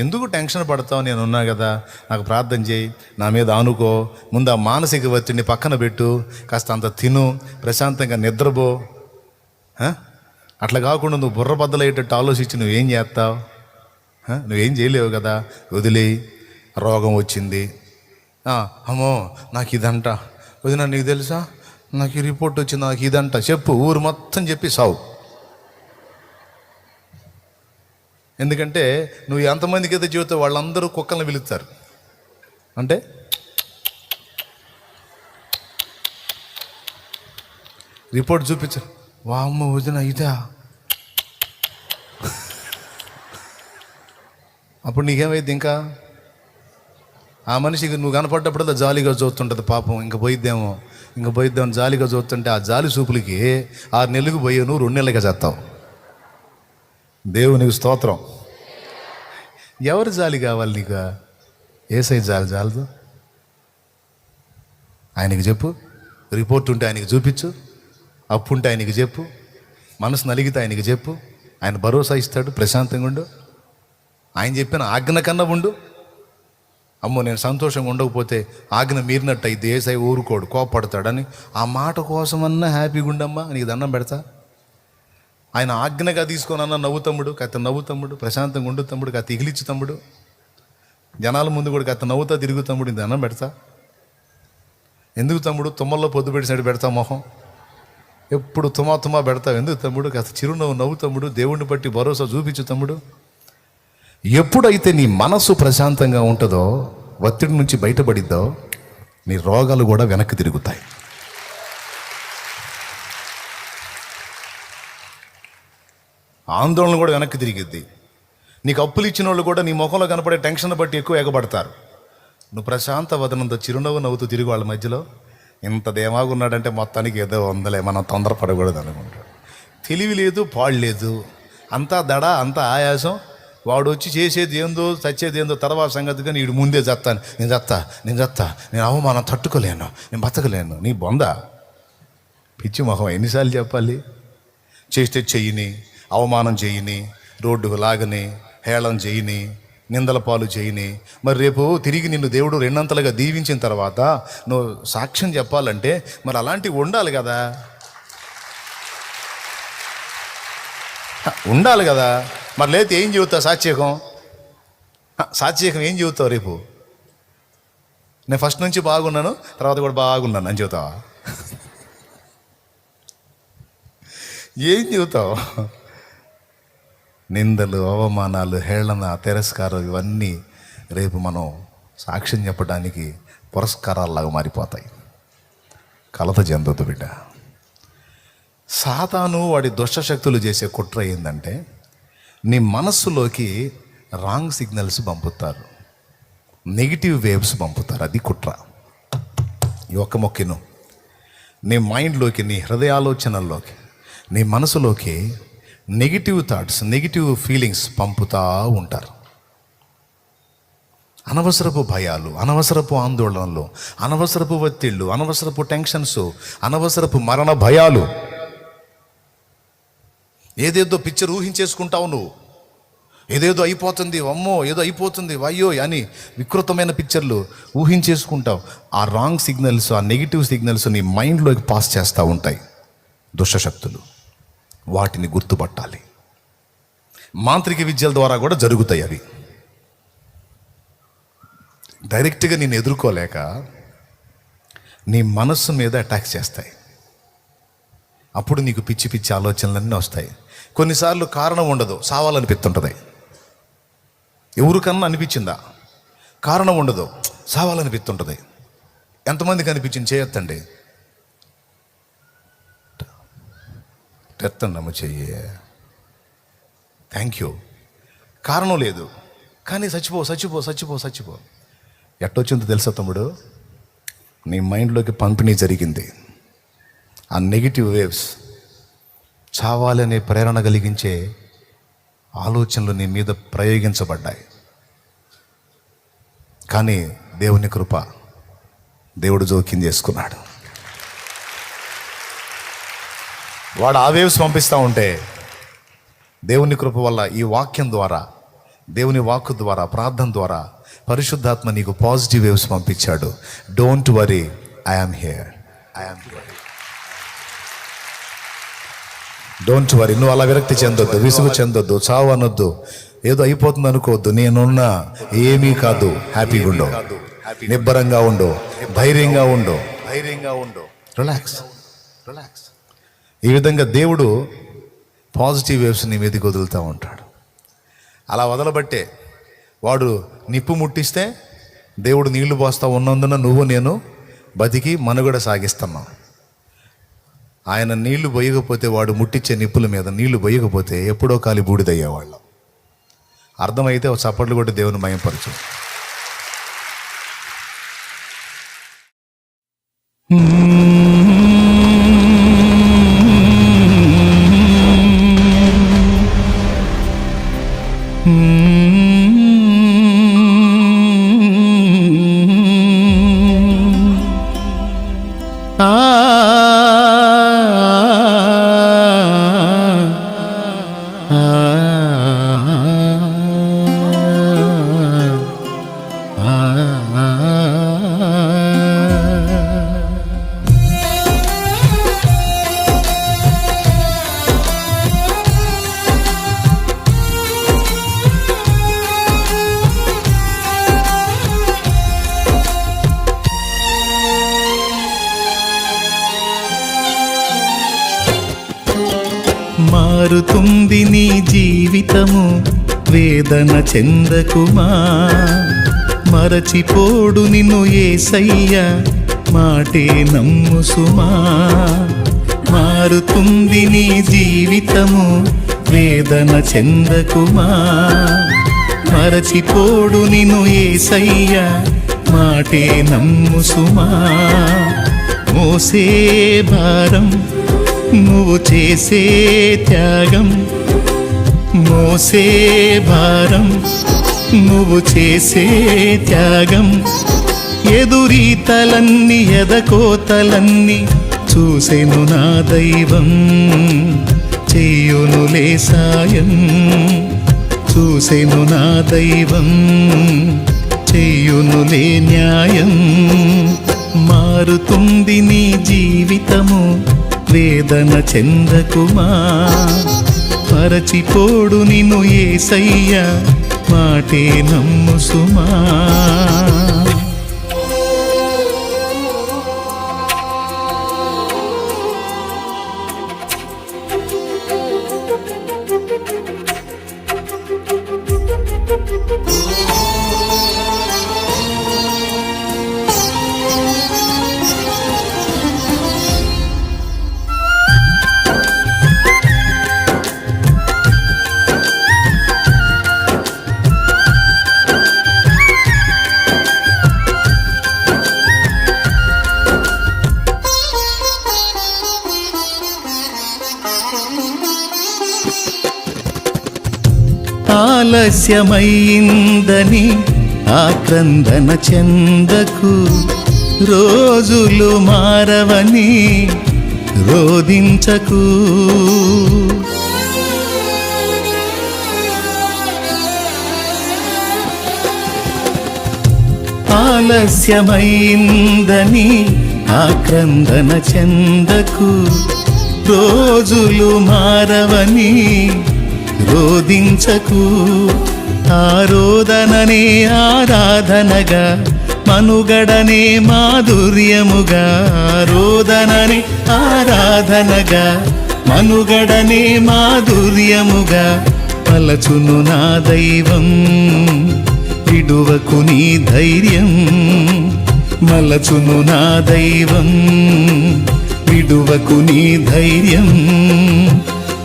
ఎందుకు టెన్షన్ పడతావు? నేను ఉన్నా కదా, నాకు ప్రార్థన చేయి, నా మీద ఆనుకో, ముందు ఆ మానసిక ఒత్తిడిని పక్కన పెట్టు, కాస్త అంత తిను, ప్రశాంతంగా నిద్రపో. అట్లా కాకుండా నువ్వు బుర్ర బద్దలయ్యేటట్టు ఆలోచించి నువ్వేం చేస్తావు? నువ్వేం చేయలేవు కదా. వదిలేయి. రోగం వచ్చింది, అమ్మో నాకు ఇదంట, వదిన నీకు తెలుసా నాకు ఈ రిపోర్ట్ వచ్చింది, నాకు ఇదంట చెప్పు, ఊరు మొత్తం చెప్పి సావు. ఎందుకంటే నువ్వు ఎంతమందికి అయితే చెబుతావు వాళ్ళందరూ కుక్కల్ని పిలుస్తారు. అంటే రిపోర్ట్ చూపించారు, వామ్మ వదిన ఇదా. అప్పుడు నీకేమైంది? ఇంకా ఆ మనిషికి నువ్వు కనపడ్డప్పుడల్లా జాలీగా చూస్తుంటుంది పాపం. ఇంక పోయిద్దేమో జాలీగా చూస్తుంటే ఆ జాలి చూపులకి 6 నెలలకు పోయావు, నువ్వు 2 నెలలుగా చేస్తావు. దేవునికి స్తోత్రం. ఎవరు జాలి కావాలి నీకు? ఏసై జాలి చాలదు. ఆయనకి చెప్పు, రిపోర్ట్ ఉంటే ఆయనకి చూపించు, అప్పు ఉంటే ఆయనకి చెప్పు, మనసు నలిగితే ఆయనకి చెప్పు, ఆయన భరోసా ఇస్తాడు. ప్రశాంతంగా ఉండు. ఆయన చెప్పిన ఆజ్ఞ కన్నా ఉండు. అమ్మో నేను సంతోషంగా ఉండకపోతే ఆజ్ఞ మీరినట్టు అయితే ఏసై ఊరుకోడు, కోపడతాడని ఆ మాట కోసమన్నా హ్యాపీగా ఉండమ్మా, నీకు దండం పెడతా. ఆయన ఆజ్ఞగా తీసుకొని అన్న నవ్వు తమ్ముడు, కత్త నవ్వు తమ్ముడు, ప్రశాంతంగా ఉండు తమ్ముడు, కత్త ఇగిలిచ్చు తమ్ముడు, జనాల ముందు కూడా కత్త నవ్వుతా తిరుగు తమ్ముడు, నీకు దండం పెడతా. ఎందుకు తమ్ముడు తుమ్మల్లో పొద్దు పెట్టినట్టు పెడతా మొహం, ఎప్పుడు తుమా పెడతావు ఎందుకు తమ్ముడు? కాస్త చిరునవ్వు నవ్వు తమ్ముడు, దేవుడిని బట్టి భరోసా చూపించు తమ్ముడు. ఎప్పుడైతే నీ మనసు ప్రశాంతంగా ఉంటుందో, ఒత్తిడి నుంచి బయటపడిద్దో, నీ రోగాలు కూడా వెనక్కి తిరుగుతాయి. ఆందోళన కూడా వెనక్కి తిరిగిద్ది. నీకు అప్పులు ఇచ్చిన వాళ్ళు కూడా నీ ముఖంలో కనపడే టెన్షన్ బట్టి ఎక్కువ ఎగబడతారు. నువ్వు ప్రశాంత వదనంతో చిరునవ్వు నవ్వుతూ తిరిగి వాళ్ళ మధ్యలో ఇంత దేమాగా ఉన్నాడంటే మొత్తానికి ఏదో ఉందలే, మనం తొందరపడకూడదు అనుకుంటాడు. తెలివి లేదు, పాడు లేదు, అంతా దడ, అంతా ఆయాసం. వాడు వచ్చి చేసేది ఏందో చచ్చేది ఏందో తర్వాత సంగతి. కానీ వీడు ముందే చస్తాను, నేను అవమానం తట్టుకోలేను, నేను బతకలేను. నీ బొంద పిచ్చి మొహం, ఎన్నిసార్లు చెప్పాలి? చేస్తే చెయ్యిని, అవమానం చేయని, రోడ్డుకు లాగని, హేళన చేయని, నిందల పాలు చేయని. మరి రేపు తిరిగి నిన్ను దేవుడు 2 దీవించిన తర్వాత నువ్వు సాక్ష్యం చెప్పాలంటే మరి అలాంటివి ఉండాలి కదా, ఉండాలి కదా. మరి లేకపోతే ఏం చెబుతావు? సాత్వికం ఏం చెబుతావు? రేపు నేను ఫస్ట్ నుంచి బాగున్నాను, తర్వాత కూడా బాగున్నాను అని చెబుతావా? ఏం చెబుతావు? నిందలు, అవమానాలు, హేళన, తిరస్కారం ఇవన్నీ రేపు మనం సాక్ష్యం చెప్పడానికి పురస్కారాల్లాగా మారిపోతాయి. కలత చెందొద్దు బిడ్డ. సాతాను వాడి దుష్టశక్తులు చేసే కుట్ర ఏంటంటే నీ మనస్సులోకి రాంగ్ సిగ్నల్స్ పంపుతారు, నెగిటివ్ వేవ్స్ పంపుతారు. అది కుట్ర. ఈ ఒక్క మొక్కిను నీ మైండ్లోకి, నీ హృదయాలోచనల్లోకి, నీ మనసులోకి నెగిటివ్ థాట్స్, నెగిటివ్ ఫీలింగ్స్ పంపుతూ ఉంటారు. అనవసరపు భయాలు, అనవసరపు ఆందోళనలు, అనవసరపు ఒత్తిళ్ళు, అనవసరపు టెన్షన్స్, అనవసరపు మరణ భయాలు. ఏదేదో పిక్చర్ ఊహించేసుకుంటావు నువ్వు. ఏదేదో అయిపోతుంది, అమ్మో ఏదో అయిపోతుంది, అయ్యో అని వికృతమైన పిక్చర్లు ఊహించేసుకుంటావు. ఆ రాంగ్ సిగ్నల్స్, ఆ నెగిటివ్ సిగ్నల్స్ నీ మైండ్లోకి పాస్ చేస్తూ ఉంటాయి దుష్టశక్తులు. వాటిని గుర్తుపట్టాలి. మాంత్రిక విద్యల ద్వారా కూడా జరుగుతాయి అవి. డైరెక్ట్గా నేను ఎదుర్కోలేక నీ మనస్సు మీద అటాక్ చేస్తాయి. అప్పుడు నీకు పిచ్చి పిచ్చి ఆలోచనలన్నీ వస్తాయి. కొన్నిసార్లు కారణం ఉండదు, సావాలనిపిస్తుంటుంది. ఎవరికన్నా అనిపించిందా? కారణం ఉండదు, సావాలనిపిస్తుంటుంది. ఎంతమందికి అనిపించింది? చేయొద్దండి, ఎత్తండమ్మ చెయ్యి, థ్యాంక్ యూ. కారణం లేదు కానీ చచ్చిపో. ఎట్టొచ్చిందో తెలుసా తమ్ముడు? నీ మైండ్లోకి పంపిణీ జరిగింది. ఆ నెగిటివ్ వేవ్స్, చావాలనే ప్రేరణ కలిగించే ఆలోచనలు నీ మీద ప్రయోగించబడ్డాయి. కానీ దేవుని కృప, దేవుడు జోక్యం చేసుకున్నాడు. వాడు ఆ వేవ్స్ పంపిస్తూ ఉంటే దేవుని కృప వల్ల ఈ వాక్యం ద్వారా దేవుని వాక్కు ద్వారా, ప్రార్థన ద్వారా పరిశుద్ధాత్మ నీకు పాజిటివ్ వేవ్స్ పంపించాడు. Don't worry, I am here, I am here. Don't worry. నువ్వు అలా విరక్తి చెందొద్దు, విసుగు చెందొద్దు, చావు అనొద్దు, ఏదో అయిపోతుంది అనుకోవద్దు. నేనున్నా, ఏమీ కాదు. హ్యాపీగా ఉండు, నిబ్బరంగా ఉండు, ధైర్యంగా ఉండు, రిలాక్స్. ఈ విధంగా దేవుడు పాజిటివ్ వేవ్స్ నీ మీదకి వదులుతూ ఉంటాడు. అలా వదలబట్టే వాడు నిప్పు ముట్టిస్తే దేవుడు నీళ్లు పోస్తా ఉన్నందున నువ్వు నేను బతికి మనుగడ సాగిస్తున్నాం. ఆయన నీళ్లు బొయ్యకపోతే, వాడు ముట్టించే నిప్పుల మీద నీళ్లు బొయ్యకపోతే ఎప్పుడో కాలి బూడిదయ్యేవాళ్ళం. అర్థమైతే ఒక చప్పట్లు కొట్టి దేవుని మయంపరచు. మారుతుంది నీ జీవితము, వేదన చెందకుమా. మరచిపోడు నిన్ను యేసయ్య, మాటే నమ్ము సుమా. మారుతుంది నీ జీవితము, వేదన చెందకుమా. మరచిపోడు నిన్ను యేసయ్య, మాటే నమ్ము సుమా. మోసే భారం నువ్వు చేసే త్యాగం, మోసే భారం నువ్వు చేసే త్యాగం. ఎదురీతలన్నీ ఎదకోతలన్నీ చూసెను నా దైవం, చెయ్యునులే సాయం. చూసెను నా దైవం, చెయ్యునులే న్యాయం. మారుతుంది నీ జీవితము, వేదన చెందకుమా. మరచిపోడు నిన్ను యేసయ్య, మాటే నమ్ము సుమా. ఆలస్యమైందని ఆక్రందన చెందకు, రోజులు మారవని రోదించకు. ఆలస్యమైందని ఆక్రందన చెందకు, రోజులు మారవని రోదించకు. ఆరోదననే ఆరాధనగా, మనుగడనే మాధుర్యముగా. ఆరోదననే ఆరాధనగా, మనుగడనే మాధుర్యముగా. పలచును నా దైవం, విడువకు నీ ధైర్యం. మలచును నా దైవం, విడువకు నీ ధైర్యం.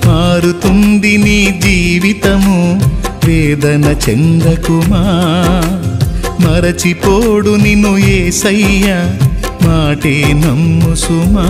మారుతుంది నీ జీవితము, వేదన చెందకుమా. మరచిపోడు నిన్ను యేసయ్య, మాటే నమ్ము సుమా.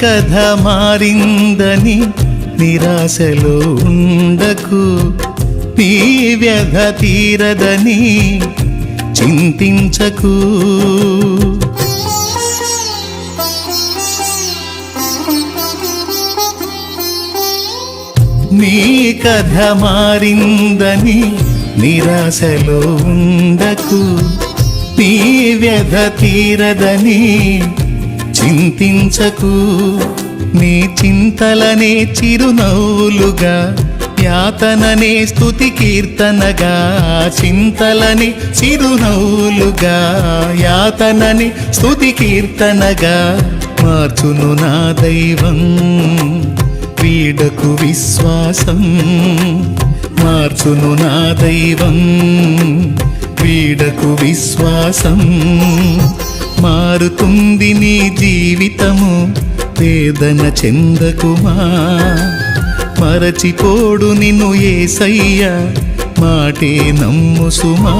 కథ మారిందని నిరాశలో ఉండకు, నీ వ్యధ తీరదని చింతించకు. నీ కథ మారిందని నిరాశలో ఉండకు, నీ వ్యధ తీరదని చింతించకు. నీ చింతలనే చిరునవ్వులుగా, యాతననే స్తుతి కీర్తనగా, చింతలని చిరునవ్వులుగా, యాతనని స్తుతి కీర్తనగా మార్చును నా దైవం. వీడకు విశ్వాసం, మార్చును నా దైవం. వీడకు విశ్వాసం, మారుతుంది నీ జీవితము, వేదన చెందకుమా. మరచిపోడు నిన్ను యేసయ్య, మాటే నమ్ము సుమా.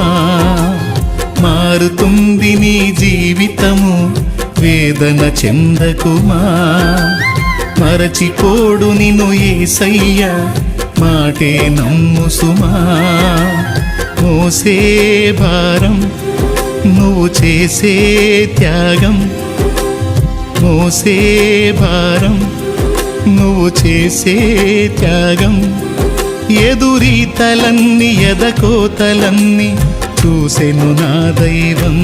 మారుతుంది నీ జీవితము, వేదన చెందకుమా. మరచిపోడు నిన్ను యేసయ్య, మాటే నమ్ము సుమా. మోసే భారం నువ్వు చేసే త్యాగం, మోసే భారం నువ్వు చేసే త్యాగం, ఎదురీతలన్నీ ఎదకోతలన్నీ చూసెను నా దైవం.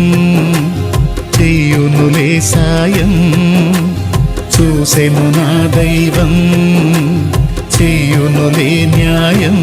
చెయ్యునులే సాయం, చూసెను నా దైవం. చెయ్యునులే న్యాయం.